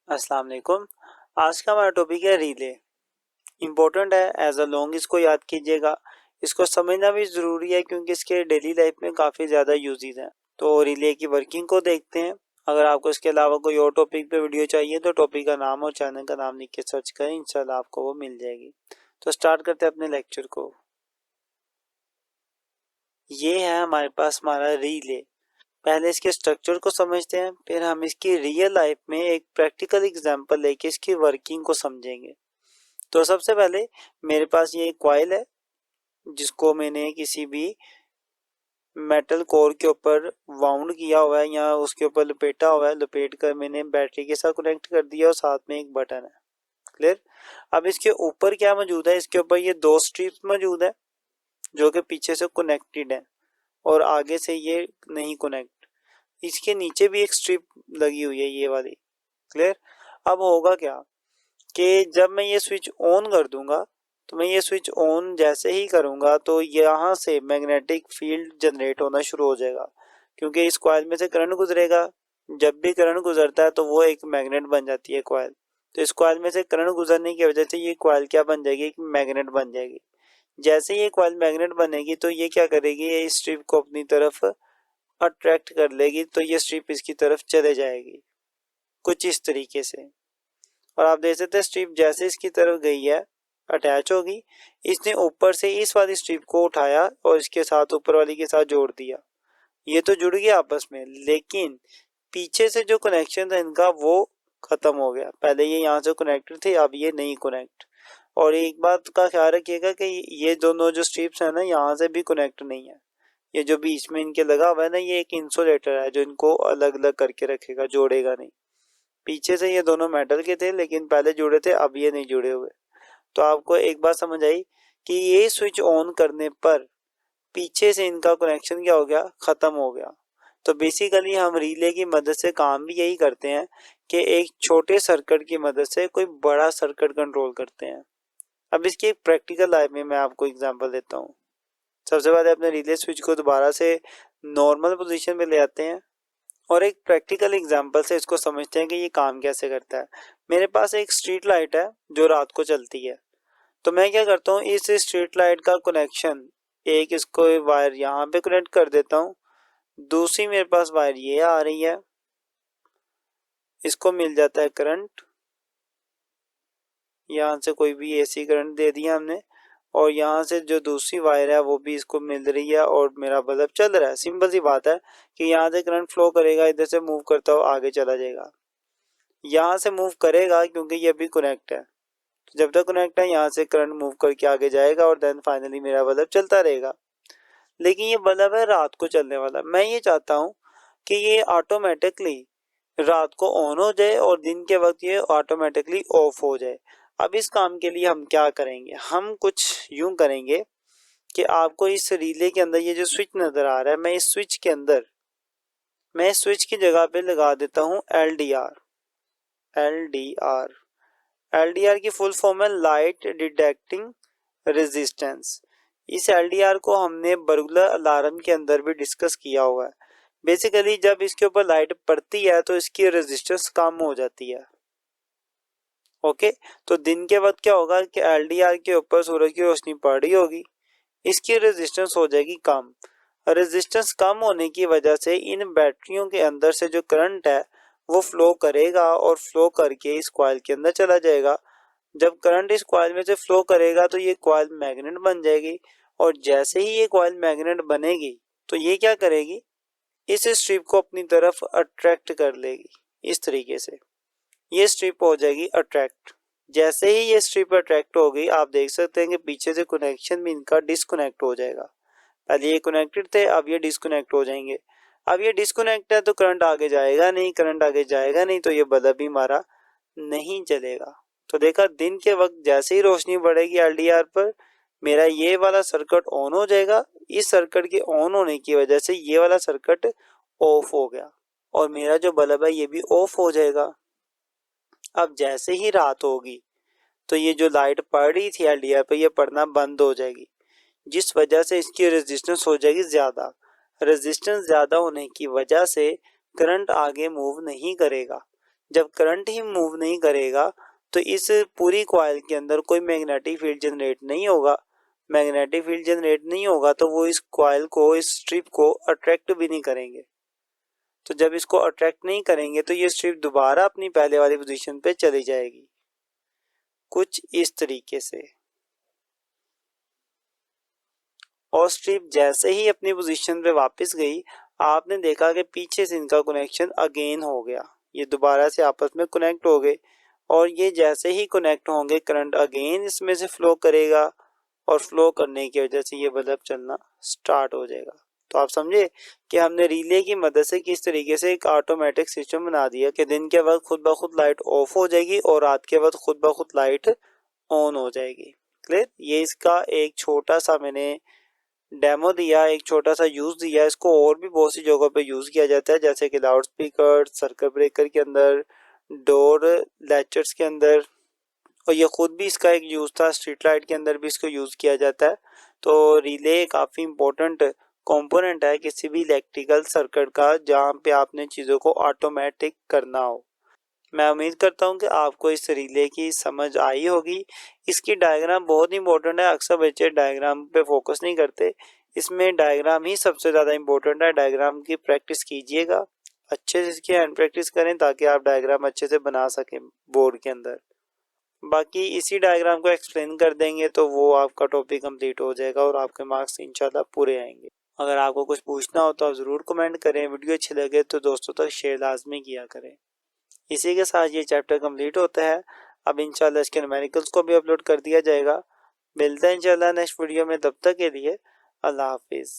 अस्सलाम वालेकुम। आज का हमारा टॉपिक है रिले। इम्पोर्टेंट है, एज अ लॉन्ग इसको याद कीजिएगा। इसको समझना भी ज़रूरी है क्योंकि इसके डेली लाइफ में काफ़ी ज़्यादा यूजेस हैं। तो रिले की वर्किंग को देखते हैं। अगर आपको इसके अलावा कोई और टॉपिक पे वीडियो चाहिए तो टॉपिक का नाम और चैनल का नाम लिख के सर्च करें, इंशाल्लाह आपको वो मिल जाएगी। तो स्टार्ट करते हैं अपने लेक्चर को। ये है हमारे पास हमारा रिले। पहले इसके स्ट्रक्चर को समझते हैं, फिर हम इसकी रियल लाइफ में एक प्रैक्टिकल एग्जांपल लेके इसकी वर्किंग को समझेंगे। तो सबसे पहले मेरे पास ये एक कॉइल है जिसको मैंने किसी भी मेटल कोर के ऊपर वाउंड किया हुआ है या उसके ऊपर लपेटा हुआ है। लपेट कर मैंने बैटरी के साथ कनेक्ट कर दिया और साथ में एक बटन है। क्लियर। अब इसके ऊपर क्या मौजूद है, इसके ऊपर ये दो स्ट्रिप्स मौजूद है जो कि पीछे से कनेक्टेड है और आगे से ये नहीं कनेक्ट। इसके नीचे भी एक स्ट्रिप लगी हुई है, ये वाली। क्लियर। अब होगा क्या कि जब मैं ये स्विच ऑन कर दूंगा, तो मैं ये स्विच ऑन जैसे ही करूंगा तो यहाँ से मैग्नेटिक फील्ड जनरेट होना शुरू हो जाएगा क्योंकि इस कॉइल में से करंट गुजरेगा। जब भी करंट गुजरता है तो वो एक मैग्नेट बन जाती है कॉइल। तो इस कॉइल में से करंट गुजरने की वजह से ये कॉइल क्या बन जाएगी, एक मैग्नेट बन जाएगी। जैसे ये कॉइल मैग्नेट बनेगी तो ये क्या करेगी, ये स्ट्रिप को अपनी तरफ अट्रैक्ट कर लेगी, तो ये स्ट्रिप इसकी तरफ चले जाएगी कुछ इस तरीके से। और आप देख सकते हैं स्ट्रिप जैसे इसकी तरफ गई है अटैच होगी। इसने ऊपर से इस वाली स्ट्रिप को उठाया और इसके साथ ऊपर वाली के साथ जोड़ दिया। ये तो जुड़ गया आपस में, लेकिन पीछे से जो कनेक्शन था इनका वो खत्म हो गया। पहले ये यहाँ से कनेक्टेड थे, अब ये नहीं कनेक्ट। और एक बात का ख्याल रखिएगा कि ये दोनों जो स्ट्रिप्स है ना, यहाँ से भी कनेक्ट नहीं है। ये जो बीच में इनके लगा हुआ है ना, ये एक इंसुलेटर है जो इनको अलग अलग करके रखेगा, जोड़ेगा नहीं। पीछे से ये दोनों मेटल के थे लेकिन पहले जुड़े थे, अब ये नहीं जुड़े हुए। तो आपको एक बात समझ आई कि ये स्विच ऑन करने पर पीछे से इनका कनेक्शन क्या हो गया, खत्म हो गया। तो बेसिकली हम रिले की मदद से काम भी यही करते हैं कि एक छोटे सर्किट की मदद से कोई बड़ा सर्किट कंट्रोल करते हैं। अब इसकी एक प्रैक्टिकल लाइफ में मैं आपको एग्जांपल देता हूँ। सबसे पहले अपने रिले स्विच को दोबारा से नॉर्मल पोजीशन पे ले आते हैं और एक प्रैक्टिकल एग्जांपल से इसको समझते हैं कि ये काम कैसे करता है। मेरे पास एक स्ट्रीट लाइट है जो रात को चलती है। तो मैं क्या करता हूँ, इस स्ट्रीट लाइट का कनेक्शन एक इसको वायर यहाँ पे कनेक्ट कर देता हूँ, दूसरी मेरे पास वायर ये आ रही है, इसको मिल जाता है करंट। यहाँ से कोई भी एसी करंट दे दिया हमने और यहाँ से जो दूसरी वायर है वो भी इसको मिल रही है और मेरा बल्ब चल रहा है। सिंपल सी बात है कि यहाँ से करंट फ्लो करेगा, इधर से मूव करता हुआ आगे चला जाएगा। यहाँ से मूव करेगा क्योंकि ये भी कनेक्ट है। तो जब तक कनेक्ट है यहाँ से करंट मूव करके आगे जाएगा और देन फाइनली मेरा बल्ब चलता रहेगा। लेकिन ये बल्ब है रात को चलने वाला। मैं ये चाहता हूँ कि ये ऑटोमेटिकली रात को ऑन हो जाए और दिन के वक्त ये ऑटोमेटिकली ऑफ हो जाए। अब इस काम के लिए हम क्या करेंगे, हम कुछ यूं करेंगे कि आपको इस रिले के अंदर ये जो स्विच नजर आ रहा है, मैं इस स्विच के अंदर मैं इस स्विच की जगह पे लगा देता हूँ LDR। LDR की फुल फॉर्म है लाइट डिटेक्टिंग रेजिस्टेंस। इस LDR को हमने बर्गुलर अलार्म के अंदर भी डिस्कस किया हुआ है। बेसिकली जब इसके ऊपर लाइट पड़ती है तो इसकी रेजिस्टेंस कम हो जाती है। ओके, तो दिन के वक्त क्या होगा कि LDR के ऊपर सूरज की रोशनी पड़ रही होगी, इसकी रेजिस्टेंस हो जाएगी कम। रेजिस्टेंस कम होने की वजह से इन बैटरियों के अंदर से जो करंट है वो फ्लो करेगा और फ्लो करके इस कॉइल के अंदर चला जाएगा। जब करंट इस कॉइल में से फ्लो करेगा तो ये कॉइल मैग्नेट बन जाएगी और जैसे ही ये कॉइल मैग्नेट बनेगी तो ये क्या करेगी, इस स्ट्रिप को अपनी तरफ अट्रैक्ट कर लेगी। इस तरीके से ये स्ट्रिप हो जाएगी अट्रैक्ट। जैसे ही ये स्ट्रिप अट्रैक्ट होगी, आप देख सकते हैं कि पीछे से कनेक्शन भी इनका डिस्कनेक्ट हो जाएगा। पहले ये कनेक्टेड थे, अब ये डिस्कनेक्ट हो जाएंगे। अब ये डिस्कनेक्ट है तो करंट आगे जाएगा नहीं, करंट आगे जाएगा नहीं तो ये बल्ब भी हमारा नहीं चलेगा। तो देखा, दिन के वक्त जैसे ही रोशनी बढ़ेगी LDR पर, मेरा ये वाला सर्किट ऑन हो जाएगा। इस सर्किट के ऑन होने की वजह से ये वाला सर्किट ऑफ हो गया और मेरा जो बल्ब है ये भी ऑफ हो जाएगा। अब जैसे ही रात होगी तो ये जो लाइट पड़ रही थी LDR पर, ये पड़ना बंद हो जाएगी, जिस वजह से इसकी रेजिस्टेंस हो जाएगी ज़्यादा। रेजिस्टेंस ज़्यादा होने की वजह से करंट आगे मूव नहीं करेगा। जब करंट ही मूव नहीं करेगा तो इस पूरी कॉइल के अंदर कोई मैग्नेटिक फील्ड जनरेट नहीं होगा। मैग्नेटिक फील्ड जनरेट नहीं होगा तो वो इस कॉइल को, इस स्ट्रिप को अट्रैक्ट भी नहीं करेंगे। तो जब इसको अट्रैक्ट नहीं करेंगे तो ये स्ट्रिप दोबारा अपनी पहले वाली पोजीशन पे चली जाएगी, कुछ इस तरीके से। और स्ट्रिप जैसे ही अपनी पोजीशन पे वापस गई, आपने देखा कि पीछे से इनका कनेक्शन अगेन हो गया, ये दोबारा से आपस में कनेक्ट हो गए। और ये जैसे ही कनेक्ट होंगे करंट अगेन इसमें से फ्लो करेगा और फ्लो करने की वजह से ये बल्ब चलना स्टार्ट हो जाएगा। तो आप समझे कि हमने रिले की मदद से किस तरीके से एक ऑटोमेटिक सिस्टम बना दिया कि दिन के वक्त खुद ब खुद लाइट ऑफ हो जाएगी और रात के वक्त खुद ब खुद लाइट ऑन हो जाएगी। क्लियर? ये इसका एक छोटा सा मैंने डेमो दिया, एक छोटा सा यूज दिया। इसको और भी बहुत सी जगहों पे यूज किया जाता है, जैसे कि लाउड स्पीकर, सर्किट ब्रेकर के अंदर, डोर लैचर्स के अंदर, और ये खुद भी इसका एक यूज था, स्ट्रीट लाइट के अंदर भी इसको यूज किया जाता है। तो रिले काफी इंपॉर्टेंट कंपोनेंट है किसी भी इलेक्ट्रिकल सर्किट का, जहाँ पे आपने चीजों को ऑटोमेटिक करना हो। मैं उम्मीद करता हूँ कि आपको इस रिले की समझ आई होगी। इसकी डायग्राम बहुत इंपॉर्टेंट है, अक्सर बच्चे डायग्राम पे फोकस नहीं करते, इसमें डायग्राम ही सबसे ज़्यादा इंपॉर्टेंट है। डायग्राम की प्रैक्टिस कीजिएगा, अच्छे से इसकी हैंड प्रैक्टिस करें ताकि आप डायग्राम अच्छे से बना सकें बोर्ड के अंदर। बाकी इसी डायग्राम को एक्सप्लेन कर देंगे तो वो आपका टॉपिक कंप्लीट हो जाएगा और आपके मार्क्स इंशाल्लाह पूरे आएंगे। अगर आपको कुछ पूछना हो तो आप ज़रूर कमेंट करें, वीडियो अच्छी लगे तो दोस्तों तक शेयर लाजमी किया करें। इसी के साथ ये चैप्टर कंप्लीट होता है। अब इंशाल्लाह इसके न्यूमेरिकल्स को भी अपलोड कर दिया जाएगा। मिलते हैं इंशाल्लाह नेक्स्ट वीडियो में, तब तक के लिए अल्लाह हाफिज़।